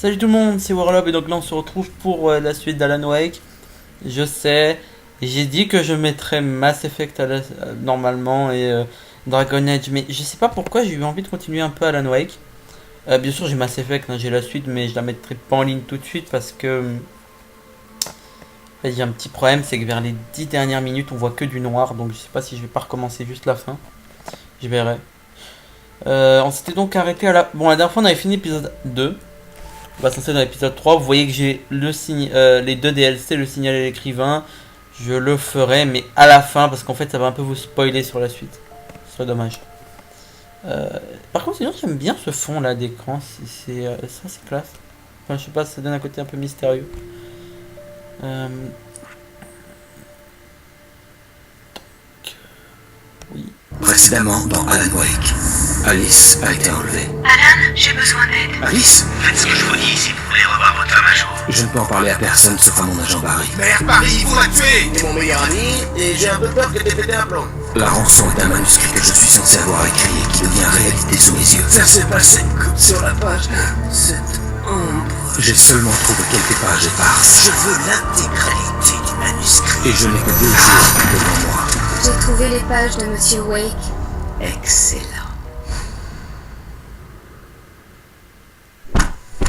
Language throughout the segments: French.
Salut tout le monde, c'est Warlob et donc là on se retrouve pour la suite d'Alan Wake. Je sais, j'ai dit que je mettrais Mass Effect normalement et Dragon Age, mais je sais pas pourquoi j'ai eu envie de continuer un peu Alan Wake. Bien sûr j'ai Mass Effect, hein, j'ai la suite, mais je la mettrai pas en ligne tout de suite parce que en fait, j'ai un petit problème, c'est que vers les 10 dernières minutes on voit que du noir, donc je sais pas si je vais pas recommencer juste la fin. Je verrai. On s'était donc arrêté à la... Bon, la dernière fois on avait fini l'épisode 2. On va s'en dans l'épisode 3. Vous voyez que j'ai les deux DLC, le signal et l'écrivain. Je le ferai, mais à la fin, parce qu'en fait, ça va un peu vous spoiler sur la suite. Ce serait dommage. Euh, Par contre, sinon, j'aime bien ce fond là d'écran. Ça, c'est classe. Enfin, je sais pas, ça donne un côté un peu mystérieux. Euh, oui. Précédemment dans Alan Wake, Alice a été enlevée. Alan, j'ai besoin d'aide. Alice? Faites ce que je vous dis si vous voulez revoir votre femme à jour. Je ne peux en parler à personne sauf à mon agent Barry. Merde, Paris, vous m'a tué! T'es mon meilleur ami et j'ai un peu peur que t'aies pété un plomb. La rançon est un manuscrit que je suis censé avoir écrit et qui devient réalité sous mes yeux. Ça s'est passé comme sur la page. Cette ombre. J'ai seulement trouvé quelques pages éparses. Je veux l'intégralité du manuscrit. Et je n'ai que 2 jours devant moi. J'ai trouvé les pages de Monsieur Wake. Excellent.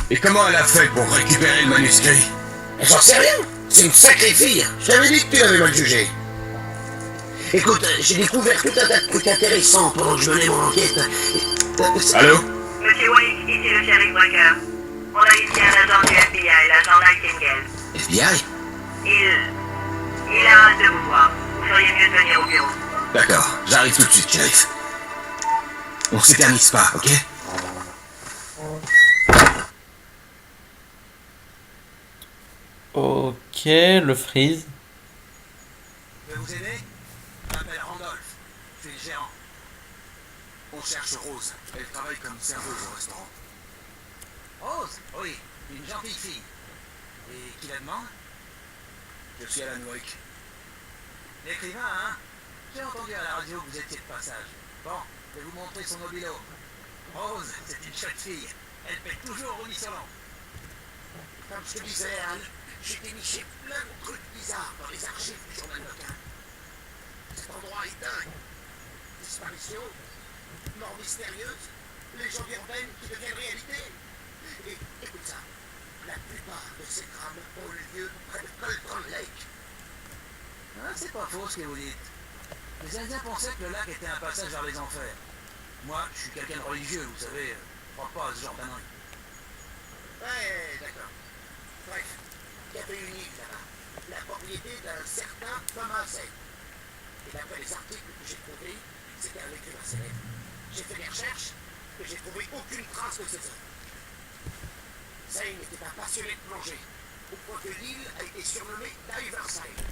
Et comment elle a fait pour récupérer le manuscrit? J'en sais rien. C'est une sacrée fille. Je t'avais dit que tu l'avais mal jugée. Écoute, j'ai découvert tout un tas de trucs intéressants pendant que je menais mon enquête. Allô? Monsieur Wake, ici le shérif Breaker. On a ici un agent du FBI, l'agent Nightingale. FBI? Il a hâte de vous voir. Vous feriez mieux de venir au bureau. D'accord, j'arrive tout de suite, shérif. On s'éternise pas, ok? Ok, le freeze. Je peux vous aider? Je m'appelle Randolph. Je suis le gérant. On cherche Rose. Elle travaille comme serveuse au restaurant. Rose? Oui, une gentille fille. Et qui la demande? Je suis Alan Wake. L'écrivain, hein? J'ai entendu à la radio que vous étiez de passage. Bon, je vais vous montrer son mobilo. Rose, c'est une chouette fille. Elle pète toujours au Nissan. Comme je te disais, Al, j'ai déniché plein de trucs bizarres dans les archives du journal local. Cet endroit est dingue. Disparition, mort mystérieuse, légendes urbaines qui deviennent réalité. Et écoute ça, la plupart de ces drames ont eu lieu près de Cauldron Lake. Ah, c'est pas faux ce que vous dites. Les Indiens pensaient que le lac était un passage vers les enfers. Moi, je suis quelqu'un de religieux, vous savez, je crois pas à ce genre d'annerie. Ouais, d'accord. Bref, il y avait une île là-bas, la propriété d'un certain Thomas Zane. Et d'après les articles que j'ai trouvés, c'était un écrivain célèbre. J'ai fait des recherches, mais j'ai trouvé aucune trace de ses œuvres. Zane était un passionné de plongée, au point que l'île a été surnommée Diverside.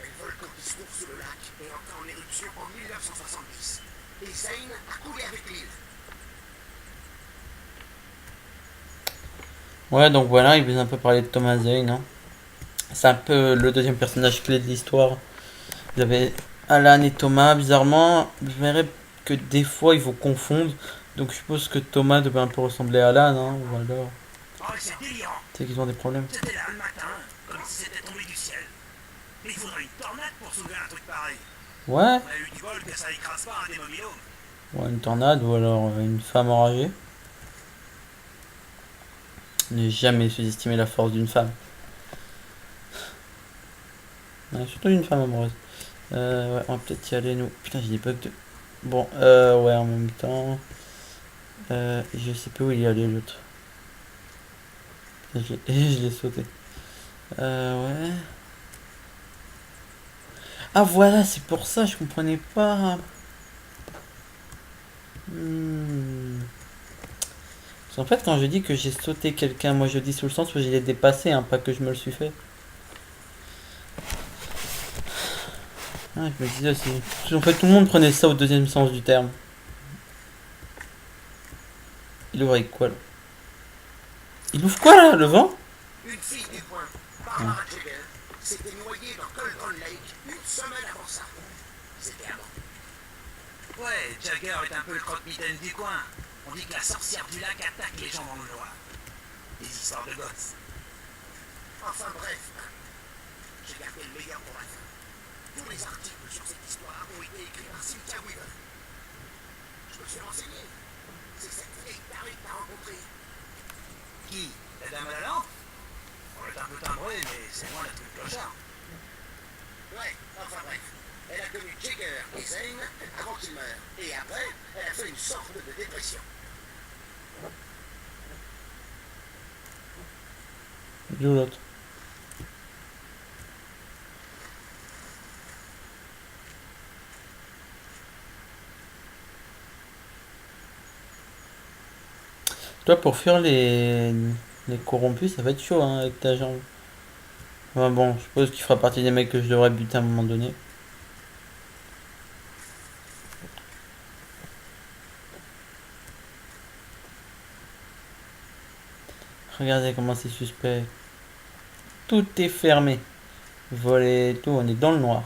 Et le volcan qui se trouve sous le lac est entré en éruption en 1970. Et Zane a coulé avec l'île. Ouais, donc voilà, il vous a un peu parlé de Thomas Zane. Hein. C'est un peu le deuxième personnage clé de l'histoire. Vous avez Alan et Thomas. Bizarrement, vous verrez que des fois ils vous confondent. Donc je suppose que Thomas devait un peu ressembler à Alan. Hein, ou alors. Oh, c'est délirant. C'est qu'ils ont des problèmes. C'était là le matin, comme si c'était tombé du ciel. Mais il faudrait une tornade pour soulever un truc pareil. Ouais, On a eu du bol que ça écrase pas un des mobilos. ou une tornade, ou alors une femme enragée. Ne jamais sous-estimer la force d'une femme. Ouais, surtout une femme amoureuse. Ouais, on va peut-être y aller nous. Putain, j'ai des bugs de. Bon, ouais, en même temps. Je sais plus où il est allé l'autre. Je l'ai sauté. Ouais. Ah voilà, c'est pour ça, je comprenais pas. Parce qu'en fait, quand je dis que j'ai sauté quelqu'un, moi je dis sous le sens où je l'ai dépassé, hein, pas que je me le suis fait. Ah, je me disais aussi. En fait, tout le monde prenait ça au deuxième sens du terme. Il ouvre avec quoi là? Il ouvre quoi là? Le vent? Une fille du coin, Barbara Jagger, s'était noyée dans Cauldron Lake une semaine avant ça. C'était avant. Ouais, Jagger est un peu le croque-mitaine du coin. On dit que la sorcière du lac attaque les gens dans le noir. des histoires de gosses. Enfin bref, j'ai gardé le meilleur pour la fin. Tous les articles sur cette histoire ont été écrits par Cynthia Weaver. Je me suis renseigné. C'est cette vieille tarée que t'as rencontrée. Qui? La dame à la lampe? On est un peu timbré, mais c'est loin d'être une clochard. Ouais, enfin bref. Elle a connu Jagger et Zane avant qu'ils meurent. Et après, elle a fait une sorte de dépression. D'où l'autre. Toi, pour fuir les corrompus, ça va être chaud hein, avec ta jambe. Enfin, bon, je suppose qu'il fera partie des mecs que je devrais buter à un moment donné. Regardez comment c'est suspect. Tout est fermé. Voler, tout, on est dans le noir.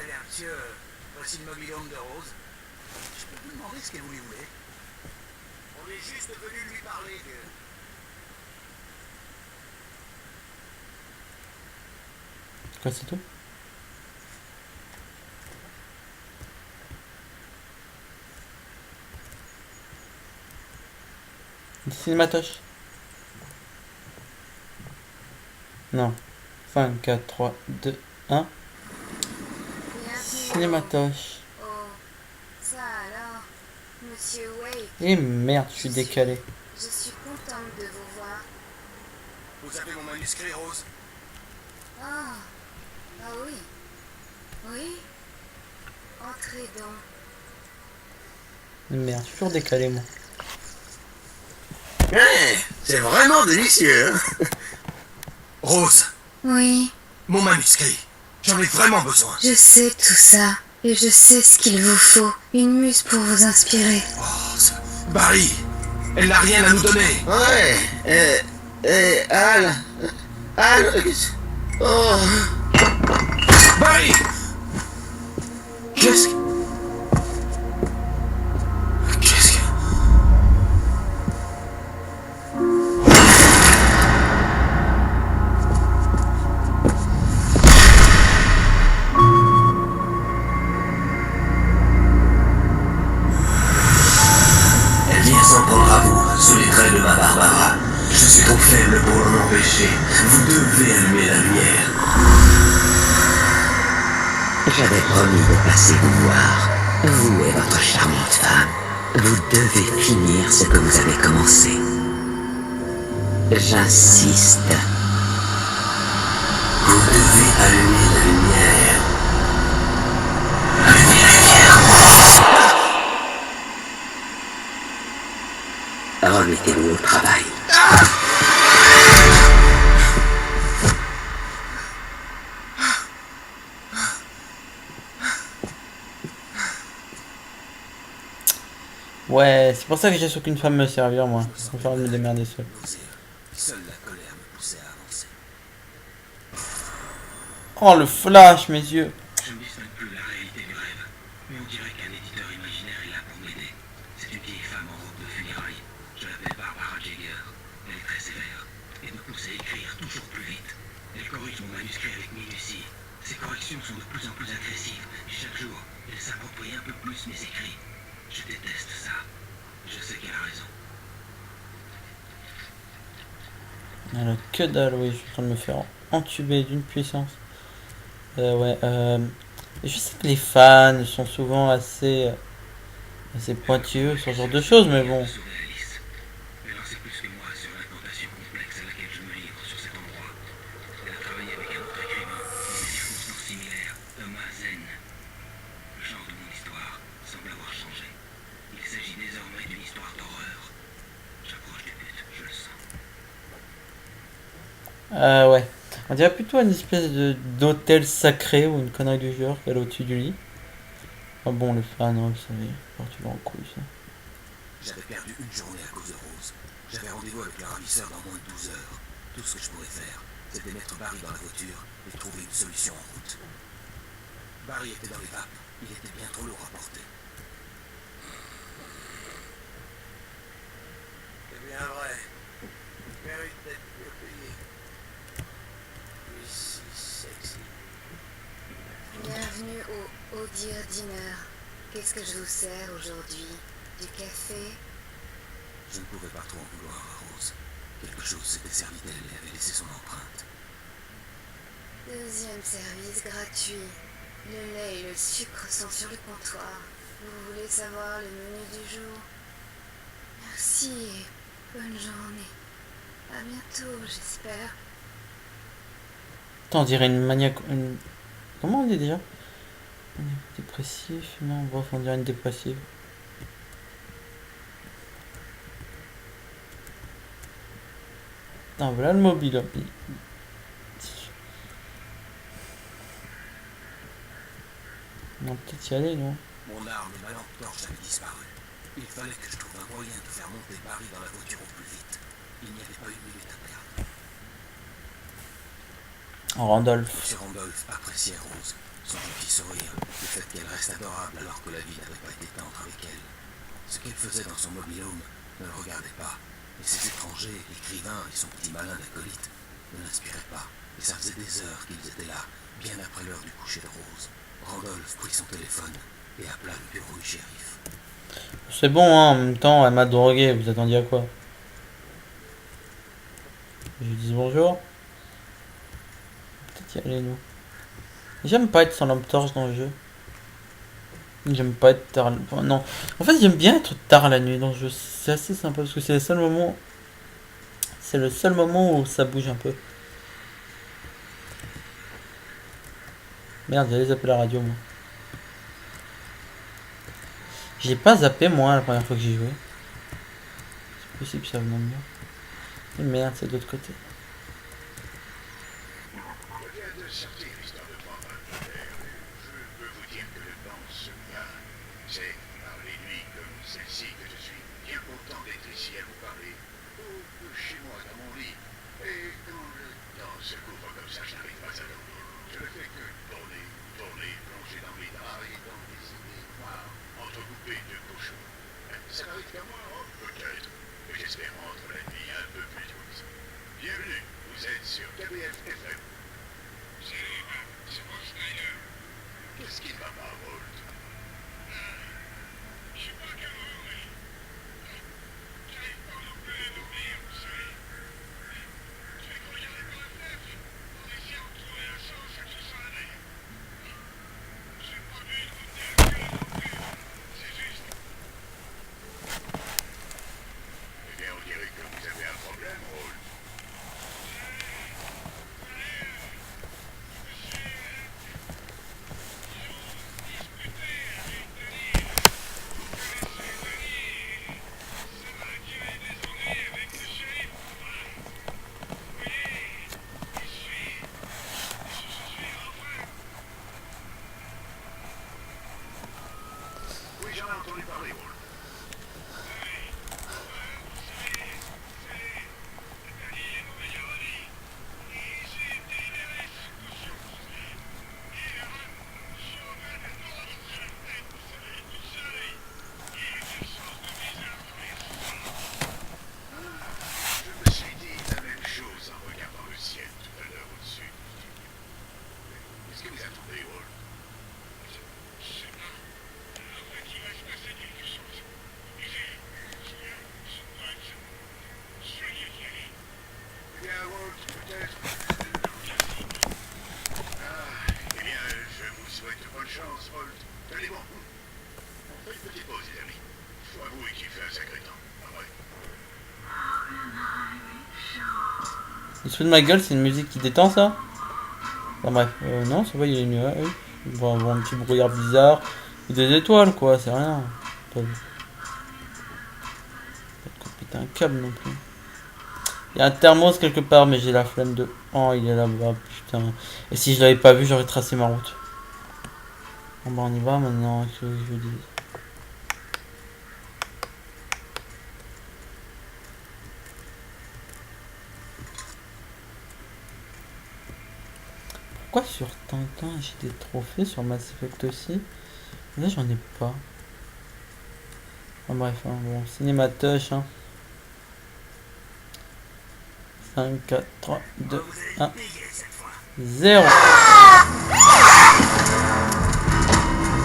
Eh bien, monsieur, voici le mobil-home de Rose. Je peux vous demander ce qu'elle voulait. On est juste venu lui parler de... Quoi, c'est tout? Cinématoche. Non. 5, 4, 3, 2, 1. Cinématoche. Oh, ça alors, Monsieur Wake, Et merde, je suis décalé. je suis contente de vous voir. Vous avez mon manuscrit, Rose? Ah, ah oui, oui, entrez donc. Merde, je suis toujours décalé, moi. Ouais, c'est vraiment délicieux. Hein. Rose, Oui, mon manuscrit. J'en ai vraiment besoin. je sais tout ça, et je sais ce qu'il vous faut, une muse pour vous inspirer. Rose, Barry, elle n'a rien à nous donner. Ouais, Al... Oh... Barry! Qu'est-ce que... Elle vient s'en prendre à vous, sous les traits de ma Barbara. Je suis trop faible pour l'en empêcher. Vous devez allumer la lumière. J'avais promis de passer vous voir. Vous et votre charmante femme. Vous devez finir ce que vous avez commencé. J'insiste. Vous devez allumer la lumière. Remettez-vous au travail. Ouais, c'est pour ça que je laisse aucune femme me servir, moi. Je préfère me démerder seul. Seule la colère me poussait à avancer. Oh, le flash, mes yeux. Je ne distingue plus la réalité du rêve, mais on dirait qu'un éditeur imaginaire est là pour m'aider. C'est une vieille femme en robe de funérailles. Je l'appelle Barbara Jagger. Elle est très sévère et me pousse à écrire toujours plus vite. Elle corrige mon manuscrit avec minutie. Ses corrections sont de plus en plus agressives. Chaque jour, elle s'approprie un peu plus mes écrits. Je déteste ça. Je sais qu'elle a raison. Alors, que dalle, oui, je suis en train de me faire entuber d'une puissance. Ouais, je sais que les fans sont souvent assez pointilleux sur ce genre de choses, mais bon. Surréaliste. Elle en sait plus que moi sur l'implantation complexe à laquelle je me livre sur cet endroit. Elle a travaillé avec un autre écrivain dans des circonstances similaires, Thomas Zen. Le genre de mon histoire semble avoir changé. Il s'agit désormais d'une histoire d'horreur. J'approche du but, je le sens. Ouais. On dirait plutôt une espèce d'hôtel sacré ou une connerie du genre qu'elle est au-dessus du lit. Ah bon, le fan, hein, vous savez, quand tu vas en couille, ça. J'avais perdu une journée à cause de Rose. J'avais rendez-vous avec le ravisseur dans moins de 12 heures. Tout ce que je pourrais faire, c'était mettre Barry dans la voiture et trouver une solution en route. Barry était dans les vapes. Il était bien trop lourd à porter. C'est bien vrai. Il mérite d'être mieux payé. Lui si sexy. Bienvenue au Oh Dear Dinner. Qu'est-ce que je vous sers aujourd'hui? Du café? Je ne pouvais pas trop en vouloir à Rose. Quelque chose s'était servi d'elle et avait laissé son empreinte. Deuxième service gratuit. Le lait et le sucre sont sur le comptoir. Vous voulez savoir le menu du jour? Merci et bonne journée. À bientôt, j'espère. Attends, on dirait une maniaque. Comment on dit déjà? Dépressif? Non, bref, on dirait une dépressive. Ah, voilà le mobile. On va peut-être y aller, non? Mon arme et ma lampe torche avaient disparu. Il fallait que je trouve un moyen de faire monter Barry dans la voiture au plus vite. Il n'y avait pas une minute à perdre. Randolph. Monsieur Randolph appréciait Rose, son petit sourire, le fait qu'elle reste adorable alors que la vie n'avait pas été tendre avec elle. Ce qu'elle faisait dans son mobil-home ne le regardait pas, et ses étrangers, l'écrivain et son petit malin d'acolyte ne l'inspiraient pas, et ça faisait des heures qu'ils étaient là, bien après l'heure du coucher de Rose. Randolph prit son téléphone et appela le bureau du shérif. C'est bon, hein, en même temps, elle m'a drogué. Vous attendiez à quoi? Je lui dis bonjour. Peut-être y aller, nous. J'aime pas être sans lampe torche dans le jeu. J'aime pas être tard. Enfin, non. En fait, j'aime bien être tard la nuit dans le jeu. C'est assez sympa parce que c'est le seul moment. C'est le seul moment où ça bouge un peu. Merde, j'allais zapper la radio, moi. J'ai pas zappé, moi, la première fois que j'ai joué. C'est possible, ça venait de bien. Et merde, c'est de l'autre côté. Je viens de sortir histoire de prendre un peu d'air. Je peux vous dire que le temps se vient. C'est par les nuits comme celle-ci que je suis bien content d'être ici à vous parler. Ou chez moi dans mon lit. Et quand le temps se couvre comme ça, je n'arrive pas à dormir. Je ne fais que tourner, plonger dans mes draps et dans des idées noires, entrecoupées de cochons. Ça n'arrive qu'à moi, oh, peut-être. Mais j'espère rendre la nuit un peu plus douce. Bienvenue, vous êtes sur WFFM. C'est moi, Snyder. Qu'est-ce qui ne va pas, Walt? Je suis pas qu'heureux, mais j'arrive pas non plus à dormir, vous savez. Je vais regarder par la fenêtre en essayant de trouver la chance à que ce soit la nuit. Je suis pas venu de vous dire que non plus. C'est juste. Eh bien, on dirait que vous avez un problème, Walt. Oui, j'en ai entendu parler, Walt. Je me suis dit la même chose en regardant le ciel tout à l'heure au-dessus. Qu'est-ce que vous attendez, Walt? Je sais pas. En fait, il va se passer quelque chose. Et soyez y aller. Eh bien, Walt, peut-être. Eh bien, je vous souhaite bonne chance, Walt. Tenez bon. On fait une petite pause, les amis. Faut avouer qu'il fait un sacré temps. Ah ouais. Il se fout de ma gueule, c'est une musique qui détend, ça? Enfin bref, non, ça va, il est mieux. Oui. Bon, un petit brouillard bizarre. Ou des étoiles, quoi, c'est rien. Pas de péter un câble non plus. Il y a un thermos quelque part, mais j'ai la flemme de. Oh, il est là-bas, putain. Et si je l'avais pas vu, j'aurais tracé ma route. Bon, bah, on y va maintenant, qu'est-ce que je vous dis? Pourquoi sur Tintin j'ai des trophées, sur Mass Effect aussi? Là j'en ai pas. Enfin, bref, hein, bon, cinématoche. Hein. 5, 4, 3, 2, 1, 0.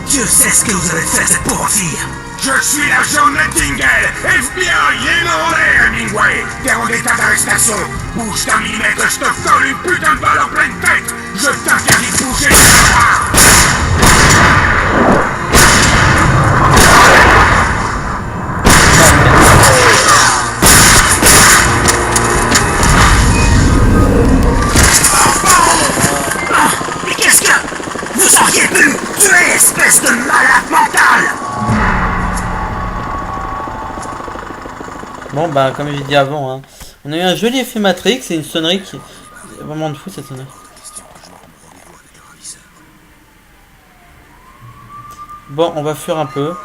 Je sais ce que vous avez fait à cette pauvre fille. Je suis l'agent Nightingale, FBI, et Hemingway. T'es en état d'arrestation. Bouge d'un millimètre, je te colle une putain de balle en pleine tête. Je t'interdis de bouger. Mais qu'est-ce que... Vous auriez pu tuer, espèce de malade mental. Bon bah comme j'ai dit avant, hein, on a eu un joli effet Matrix et une sonnerie qui est vraiment de fou cette sonnerie. Bon on va fuir un peu.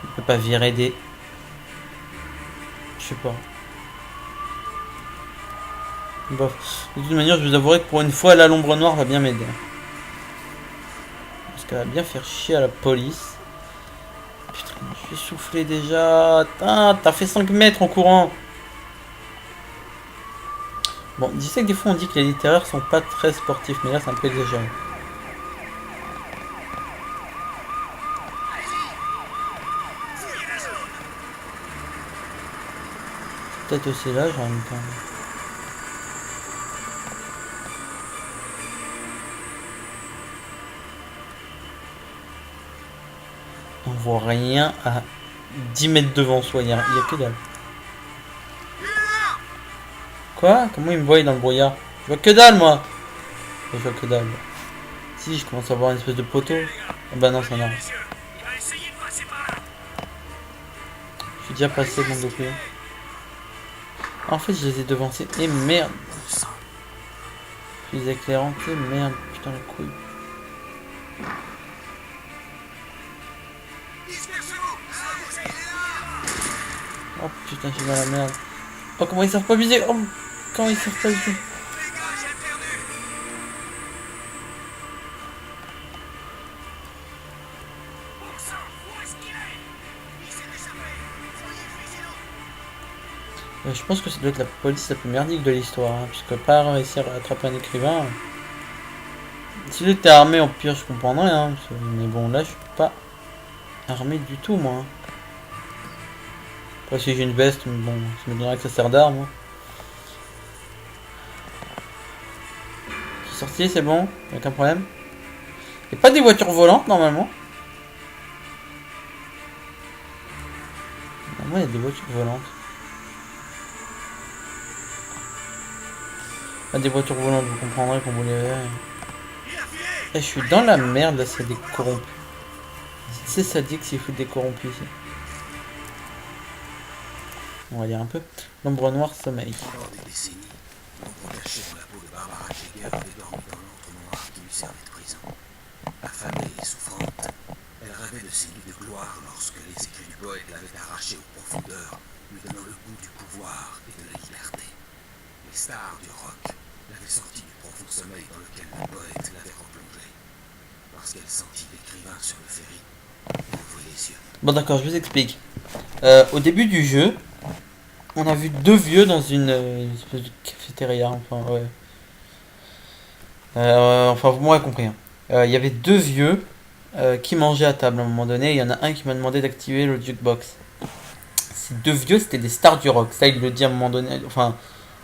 On peut pas virer des... Je sais pas. Bof. De toute manière, je vous avouerai que pour une fois, la l'ombre noire va bien m'aider. Parce qu'elle va bien faire chier à la police. Putain, je suis soufflé déjà. T'as fait 5 mètres en courant. Bon, je sais que des fois on dit que les littéraires sont pas très sportifs, mais là c'est un peu exagéré. Peut-être aussi là, j'en ai même temps. On voit rien à 10 mètres devant soi, il y a que dalle. Quoi? Comment il me voit dans le brouillard? Je vois que dalle moi. Je vois que dalle. Si, je commence à voir une espèce de poteau. Ah bah non, ça n'a rien. Je suis déjà passé mon dossier. En fait, je les ai devancés. Et merde. Je les éclairants. Et merde. Putain, la couille. Oh putain, j'ai dans la merde. Oh, comment ils savent pas viser? Oh, comment ils savent pas viser? Je pense que ça doit être la police la plus merdique de l'histoire, hein, puisque pas réussir à attraper un écrivain. Si j'étais armé, au pire, je comprendrais, hein, mais bon, là, je suis pas armé du tout, moi. Après, si j'ai une veste, mais bon, ça me donnerait que ça sert d'arme. Hein. Je suis sorti, c'est bon, aucun problème. Il n'y a pas des voitures volantes, normalement. Normalement, il y a des voitures volantes. Ah, des voitures volantes, vous comprendrez qu'on vous les verra. Je suis dans la merde, là, c'est des corrompus. C'est sadique s'il faut des corrompus ici. On va lire un peu. L'ombre noire sommeil. Pendant des décennies, l'ombre cachée dans la peau de Barbara Jagger avait dormi dans l'antre noir qui lui servait de prison. Affamée et souffrante, elle rêvait de ces nuits de gloire lorsque les écrits du poète l'avaient arrachée aux profondeurs, lui donnant le goût du pouvoir et de la liberté. Les stars du rock l'avaient sortie du profond sommeil dans lequel le poète l'avait replongée. Lorsqu'elle sentit l'écrivain sur le ferry, elle ouvrit les yeux. Bon d'accord, je vous explique. Au début du jeu, on a vu deux vieux dans une espèce de cafétéria, enfin ouais. Enfin vous m'aurez compris. Il y avait deux vieux qui mangeaient à table à un moment donné. Il y en a un qui m'a demandé d'activer le jukebox. Ces deux vieux, c'était des stars du rock. Ça, il le dit à un moment donné. Enfin,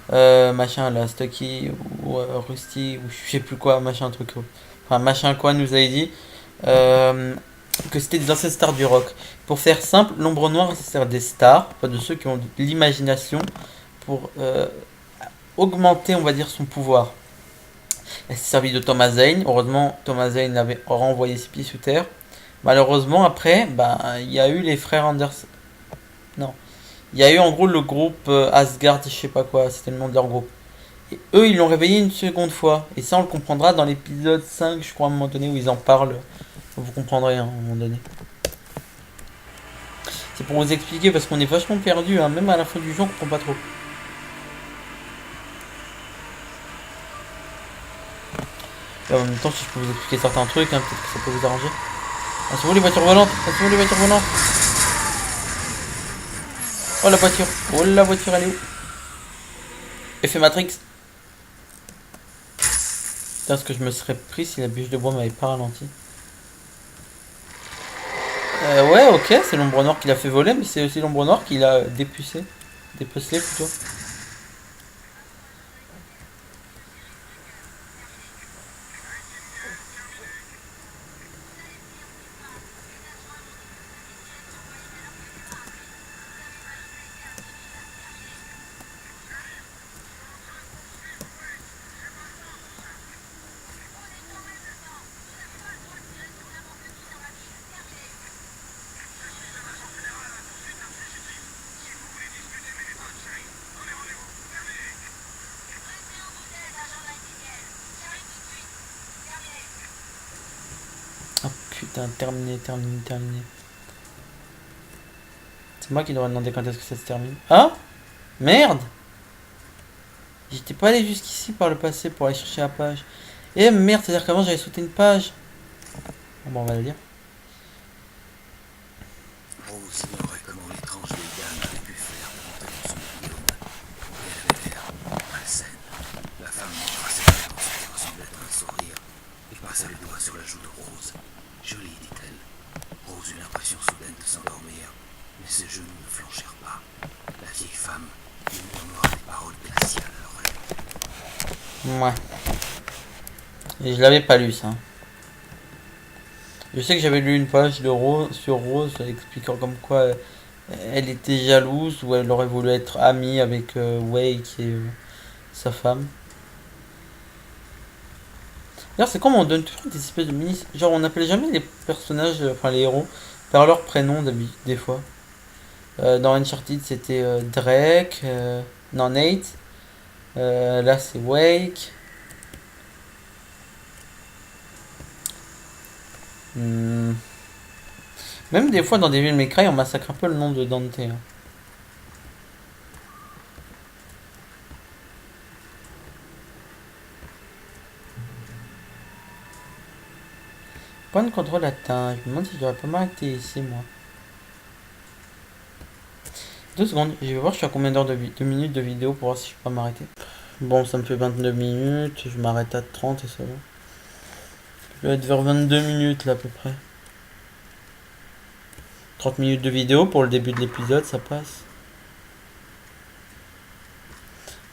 machin là, Stucky ou Rusty ou je sais plus quoi, machin truc. Enfin, machin quoi nous avait dit que c'était des anciennes stars du rock. Pour faire simple, l'ombre noire, ça sert des stars, enfin de ceux qui ont de l'imagination pour augmenter, on va dire, son pouvoir. Elle s'est servie de Thomas Zane. Heureusement, Thomas Zane avait renvoyé ses pieds sous terre. Malheureusement, après, il y a eu les frères Anderson. Non. Il y a eu en gros le groupe Asgard, je sais pas quoi, c'était le nom de leur groupe. Et eux, ils l'ont réveillé une seconde fois. Et ça, on le comprendra dans l'épisode 5, je crois, à un moment donné, où ils en parlent. Vous comprendrez hein, à un moment donné. C'est pour vous expliquer parce qu'on est vachement perdu, hein. Même à la fin du jeu on comprend pas trop. Là, en même temps si je peux vous expliquer certains trucs, hein, peut-être que ça peut vous arranger. Ah c'est où les voitures volantes? Ah c'est où les voitures volantes? Oh la voiture! Oh la voiture elle est où? Effet Matrix! Putain ce que je me serais pris si la bûche de bois m'avait pas ralenti. Ouais, ok, c'est l'ombre noire qui l'a fait voler, mais c'est aussi l'ombre noire qui l'a dépucé. Dépecelé plutôt. Putain, terminé. C'est moi qui devrais demander quand est-ce que ça se termine. Ah? Merde! J'étais pas allé jusqu'ici par le passé pour aller chercher la page. Eh merde, c'est-à-dire qu'avant j'avais sauté une page. Bon, on va la lire. Rose ignorait comment l'étrange vieille dame avait pu faire pour entrer dans son royaume. Elle avait l'air malsaine. La femme montra ses lèvres, ce qui ressemblait à un sourire, et passa les doigts sur la joue de Rose. Jolie, dit-elle. Rose eut l'impression soudaine de s'endormir, mais ses genoux ne flanchèrent pas. La vieille femme lui murmura des paroles glaciales à l'oreille. Ouais. Et je l'avais pas lu ça. Je sais que j'avais lu une page de Rose sur Rose expliquant comme quoi elle était jalouse ou elle aurait voulu être amie avec Wake et sa femme. D'ailleurs, c'est comme on donne toujours des espèces de mini. Genre, on n'appelle jamais les personnages, enfin les héros, par leur prénom des fois. Dans Uncharted, c'était Drake, non, Nate. Là, c'est Wake. Même des fois, dans Devil May Cry, on massacre un peu le nom de Dante. Hein. Point de contrôle atteint. Je me demande si je devrais pas m'arrêter ici, moi. 2 secondes. Je vais voir je suis à combien d'heures de minutes de vidéo pour voir si je peux m'arrêter. Bon, ça me fait 22 minutes. Je m'arrête à 30 et ça va. Je vais être vers 22 minutes là à peu près. 30 minutes de vidéo pour le début de l'épisode, ça passe.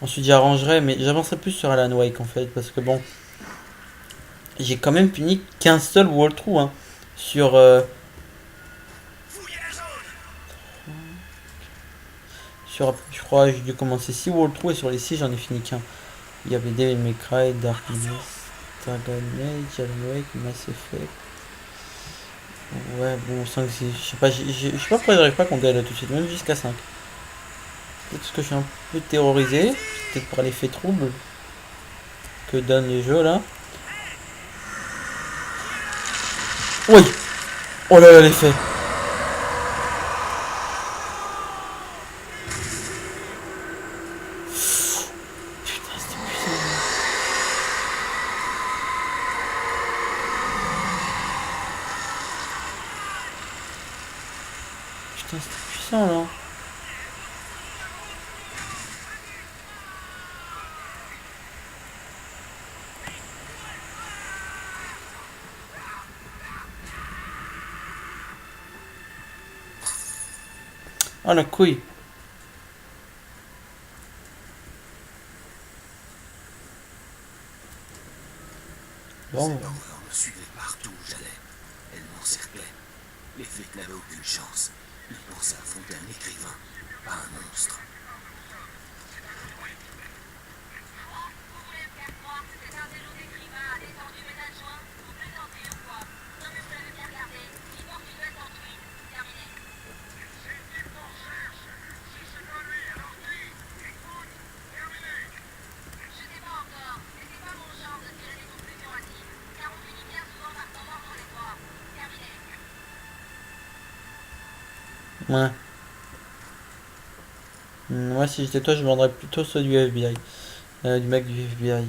Ensuite j'arrangerai, mais j'avancerai plus sur Alan Wake en fait, parce que bon... J'ai quand même fini qu'un seul walkthrough hein, sur... je crois j'ai dû commencer 6 walkthroughs et sur les 6 j'en ai fini qu'un. Il y avait Devil May Cry, Darkness, Dragon Age, Alan Wake, Mass Effect... Ouais, bon, 5, 6, je sais pas pourquoi j'arrive pas à compter là tout de suite, même jusqu'à 5. Peut-être parce que je suis un peu terrorisé, peut-être par l'effet trouble que donnent les jeux là. Oui! Oh là là, l'effet! Putain, c'était puissant. Putain, c'était puissant là. Oh la couille. Bon. Cette horreur me suivait partout où j'allais. Elle m'encerclait. Les flics n'avaient aucune chance. Ils pensaient affronter un écrivain, pas un monstre. Ouais. Moi, si j'étais toi, je vendrais plutôt ceux du FBI. Du mec du FBI.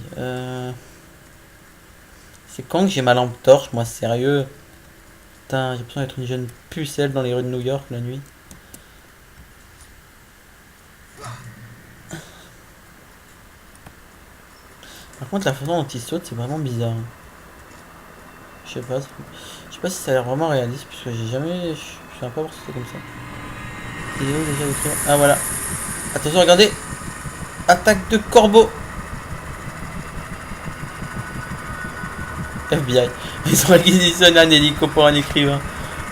C'est quand que j'ai ma lampe torche, moi, sérieux. Putain, j'ai l'impression d'être une jeune pucelle dans les rues de New York la nuit. Par contre, la façon dont il saute, c'est vraiment bizarre. Je sais pas si ça a l'air vraiment réaliste, puisque j'ai jamais... Je sais pas voir si c'est comme ça. Il est où déjà le tour? Ah voilà. Attention, regardez. Attaque de corbeau. FBI. Ils ont réquisitionné un hélico pour un écrivain.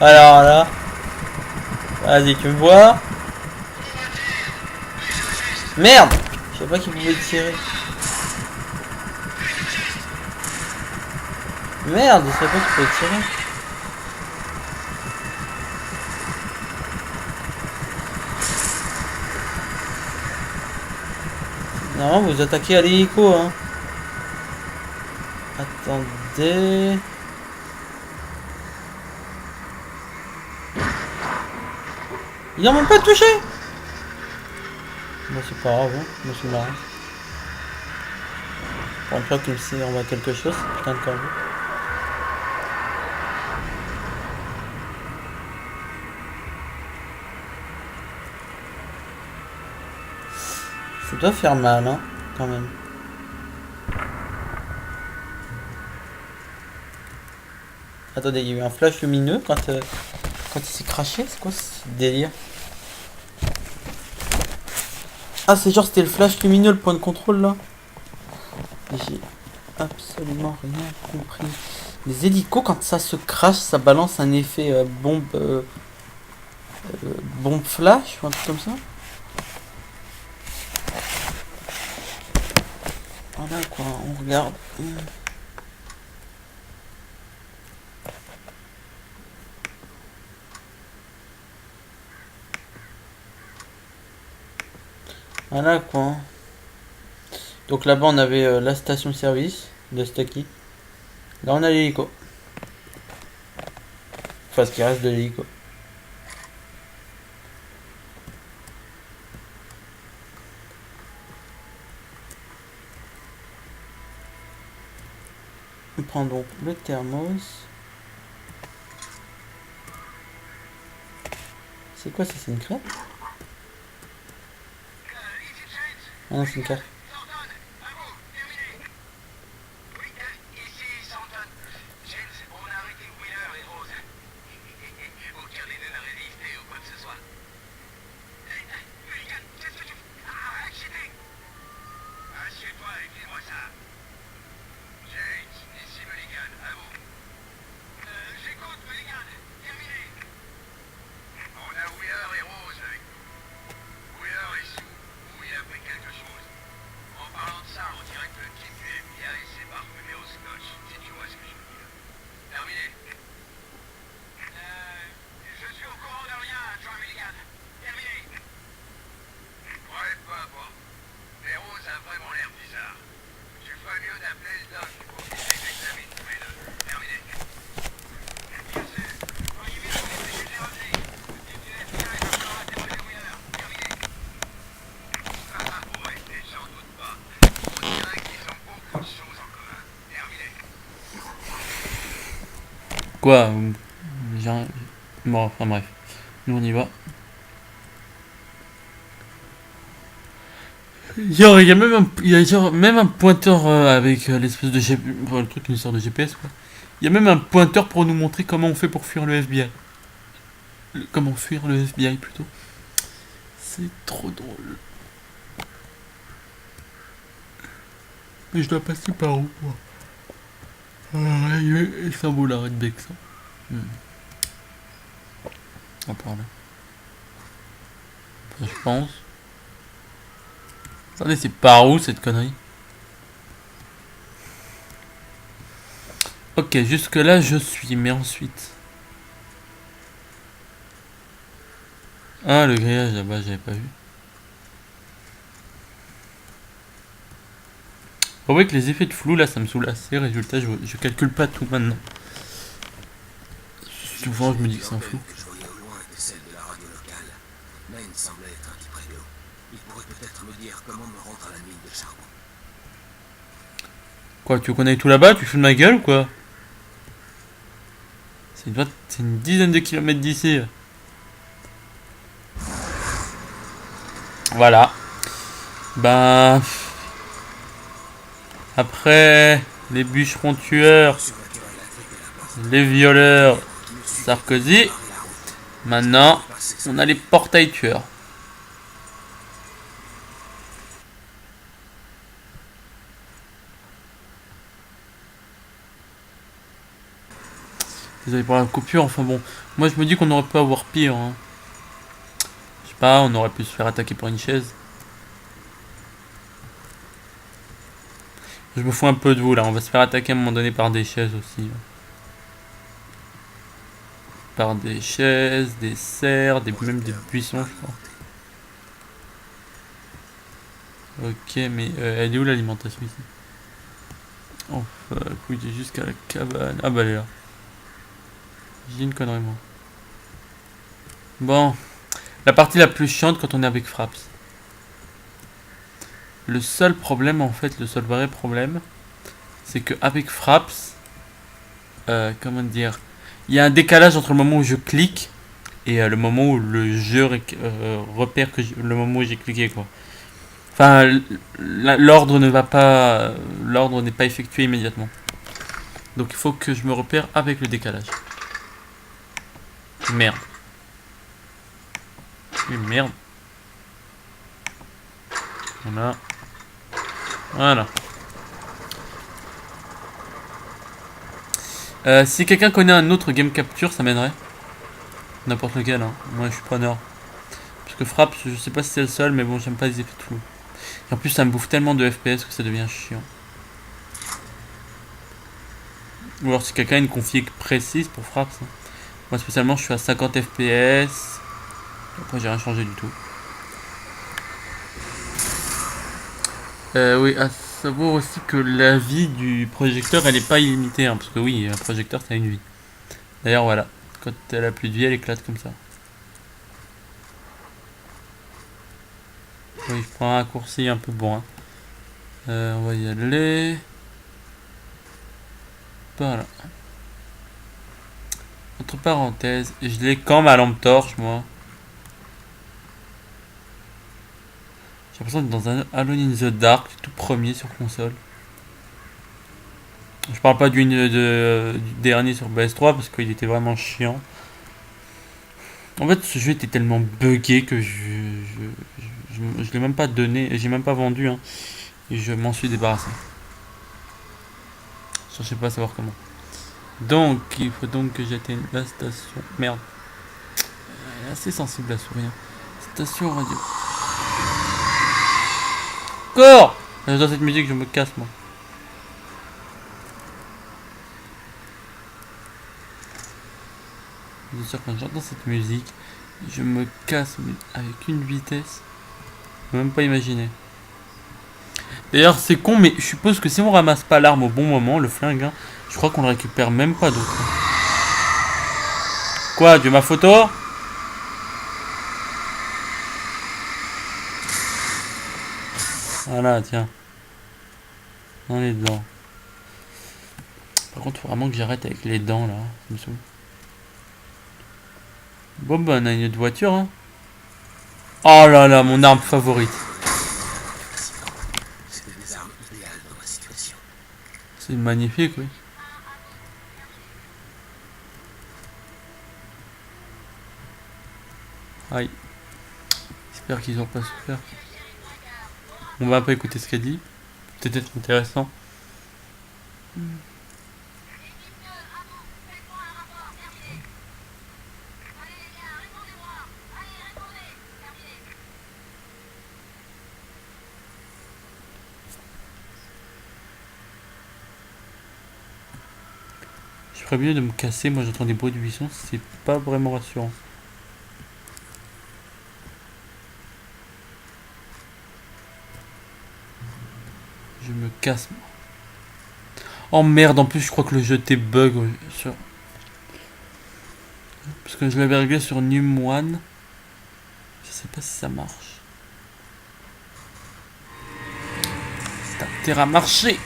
Alors là. Vas-y, tu me vois. Merde. Je sais pas qui pouvait tirer. Merde, je savais pas qu'il pouvait tirer. Non, vous attaquez à l'hélico, hein. Attendez. Ils n'ont même pas touché. Bon, c'est pas grave, hein. Moi, c'est marrant. Pour une fois qu'il me serve à quelque chose, putain de corbeau. Ça doit faire mal, hein, quand même. Attendez, il y a eu un flash lumineux quand il s'est craché. C'est quoi ce délire? Ah, c'est genre c'était le flash lumineux, le point de contrôle là. J'ai absolument rien compris. Les hélicos, quand ça se crache, ça balance un effet bombe flash ou un truc comme ça. Voilà quoi, on regarde. Voilà quoi. Donc là-bas on avait la station service de Stucky. Là on a l'hélico. Enfin ce qui reste de l'hélico. On prend donc le thermos. C'est quoi ça? C'est une crêpe? Ah non, c'est une carte. Quoi? Bon, enfin bref. Nous on y va. Genre, il y a même un pointeur avec l'espèce de GPS, le truc qui nous sort de GPS quoi. Il y a même un pointeur pour nous montrer comment on fait pour fuir le FBI. Comment fuir le FBI plutôt. C'est trop drôle. Mais je dois passer par où moi? Istanbul, arrête bec ça. On part là. Enfin, je pense. Attendez, c'est par où cette connerie? Ok, jusque là je suis, mais ensuite. Ah, le grillage là-bas, j'avais pas vu. Faut voir que les effets de flou là, ça me saoule assez. Résultat, je calcule pas tout maintenant. Souvent, je me dis que c'est un flou. Que je voyais au loin était celle de la radio locale. être un type réglo. Il pourrait peut-être me dire comment me rendre à la mine de charbon. Quoi, tu veux qu'on aille tout là-bas? Tu fous de ma gueule ou quoi? C'est une dizaine de kilomètres d'ici. Voilà. Ben... Après... Les bûcherons tueurs... Les violeurs... Sarkozy... Maintenant... On a les portails tueurs. Désolé pour la coupure, enfin bon. Moi je me dis qu'on aurait pu avoir pire. Hein. Je sais pas, on aurait pu se faire attaquer par une chaise. Je me fous un peu de vous là, on va se faire attaquer à un moment donné par des chaises aussi. Par des chaises, des serres, même des buissons je crois. Ok, mais elle est où l'alimentation ici? Oh fuck, oui, j'ai jusqu'à la cabane. Ah bah elle est là. J'ai une connerie moi. Bon, la partie la plus chiante quand on est avec Fraps. Le seul problème en fait, le seul vrai problème, c'est que avec Fraps, comment dire, il y a un décalage entre le moment où je clique et le moment où le jeu repère que le moment où j'ai cliqué quoi. Enfin, l'ordre ne va pas, l'ordre n'est pas effectué immédiatement. Donc il faut que je me repère avec le décalage. Merde. Merde. Voilà. Voilà. Si quelqu'un connaît un autre game capture, ça m'aiderait. N'importe lequel, hein. Moi je suis preneur. Parce que Fraps, je sais pas si c'est le seul, mais bon, j'aime pas les effets de flou. Et en plus, ça me bouffe tellement de FPS que ça devient chiant. Ou alors si quelqu'un a une config précise pour Fraps. Hein. Moi spécialement, je suis à 50 FPS. Après, j'ai rien changé du tout. Oui, à savoir aussi que la vie du projecteur, elle est pas illimitée. Hein, parce que oui, un projecteur, ça a une vie. D'ailleurs, voilà. Quand elle a plus de vie, elle éclate comme ça. Oui, je prends un raccourci un peu bon. Hein. On va y aller. Voilà. Entre parenthèses, je l'ai quand ma lampe torche, moi. J'ai l'impression d'être dans un Alone in the Dark, tout premier sur console. Je parle pas du dernier sur PS3 parce qu'il était vraiment chiant. En fait, ce jeu était tellement buggé que je l'ai même pas donné, j'ai même pas vendu, hein, et je m'en suis débarrassé. Je cherchais pas à savoir comment. Donc, il faut donc que j'atteigne la station. Merde. Elle est assez sensible la souris. Hein. Station radio. Encore! Dans cette musique, je me casse, moi. Bien sûr, quand j'entends cette musique, je me casse avec une vitesse. Je peux même pas imaginer. D'ailleurs, c'est con, mais je suppose que si on ramasse pas l'arme au bon moment, le flingue, hein, je crois qu'on le récupère même pas d'autre. Quoi, de ma photo? Voilà, tiens. Dans les dents. Par contre, faut vraiment que j'arrête avec les dents, là. Ça me saoule. Bon, bah, on a une autre voiture, hein. Oh là là, mon arme favorite. C'était des armes idéales dans ma situation. C'est magnifique, oui. Aïe. J'espère qu'ils ont pas souffert. On va un peu écouter ce qu'elle dit. Peut-être intéressant. Je ferais mieux de me casser. Moi j'entends des bruits de buisson. C'est pas vraiment rassurant. Je me casse. Oh merde, en plus je crois que le jeu était bug sur... Parce que je l'avais réglé sur Num 1. sais pas si ça marche. C'est un terrain marché.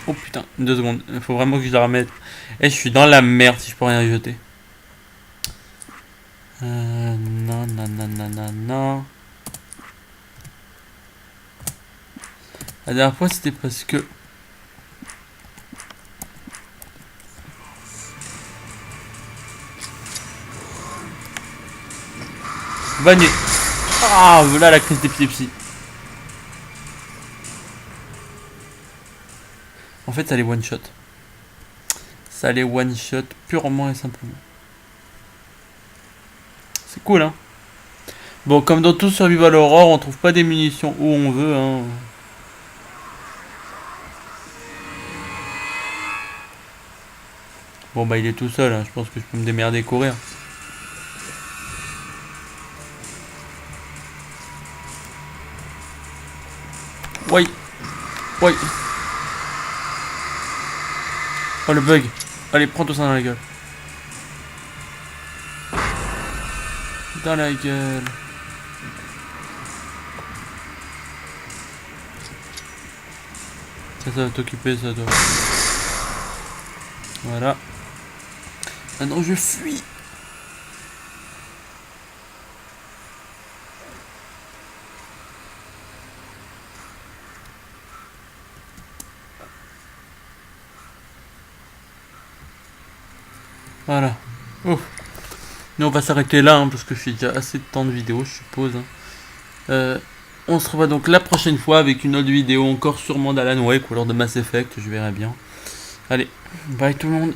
Oh putain, 2 secondes. Il faut vraiment que je la remette. Et je suis dans la merde si je peux rien jeter. Non, non, non, non, non, non. La dernière fois, c'était parce que... Vanille. Ah, voilà la crise d'épilepsie. En fait, ça les one shot. Ça les one shot purement et simplement. C'est cool, hein. Bon, comme dans tout Survival Horror, on trouve pas des munitions où on veut, hein. Bon, bah, il est tout seul, hein. Je pense que je peux me démerder et courir. Oui. Oui. Oh, le bug. Allez, prends tout ça dans la gueule. Dans la gueule. Ça va t'occuper, ça doit. Voilà. Maintenant, je fuis. Voilà. Ouf. Nous on va s'arrêter là hein, parce que je fais déjà assez de temps de vidéo je suppose. Hein. On se revoit donc la prochaine fois avec une autre vidéo encore sûrement d'Alan Wake ou alors de Mass Effect, je verrai bien. Allez, bye tout le monde.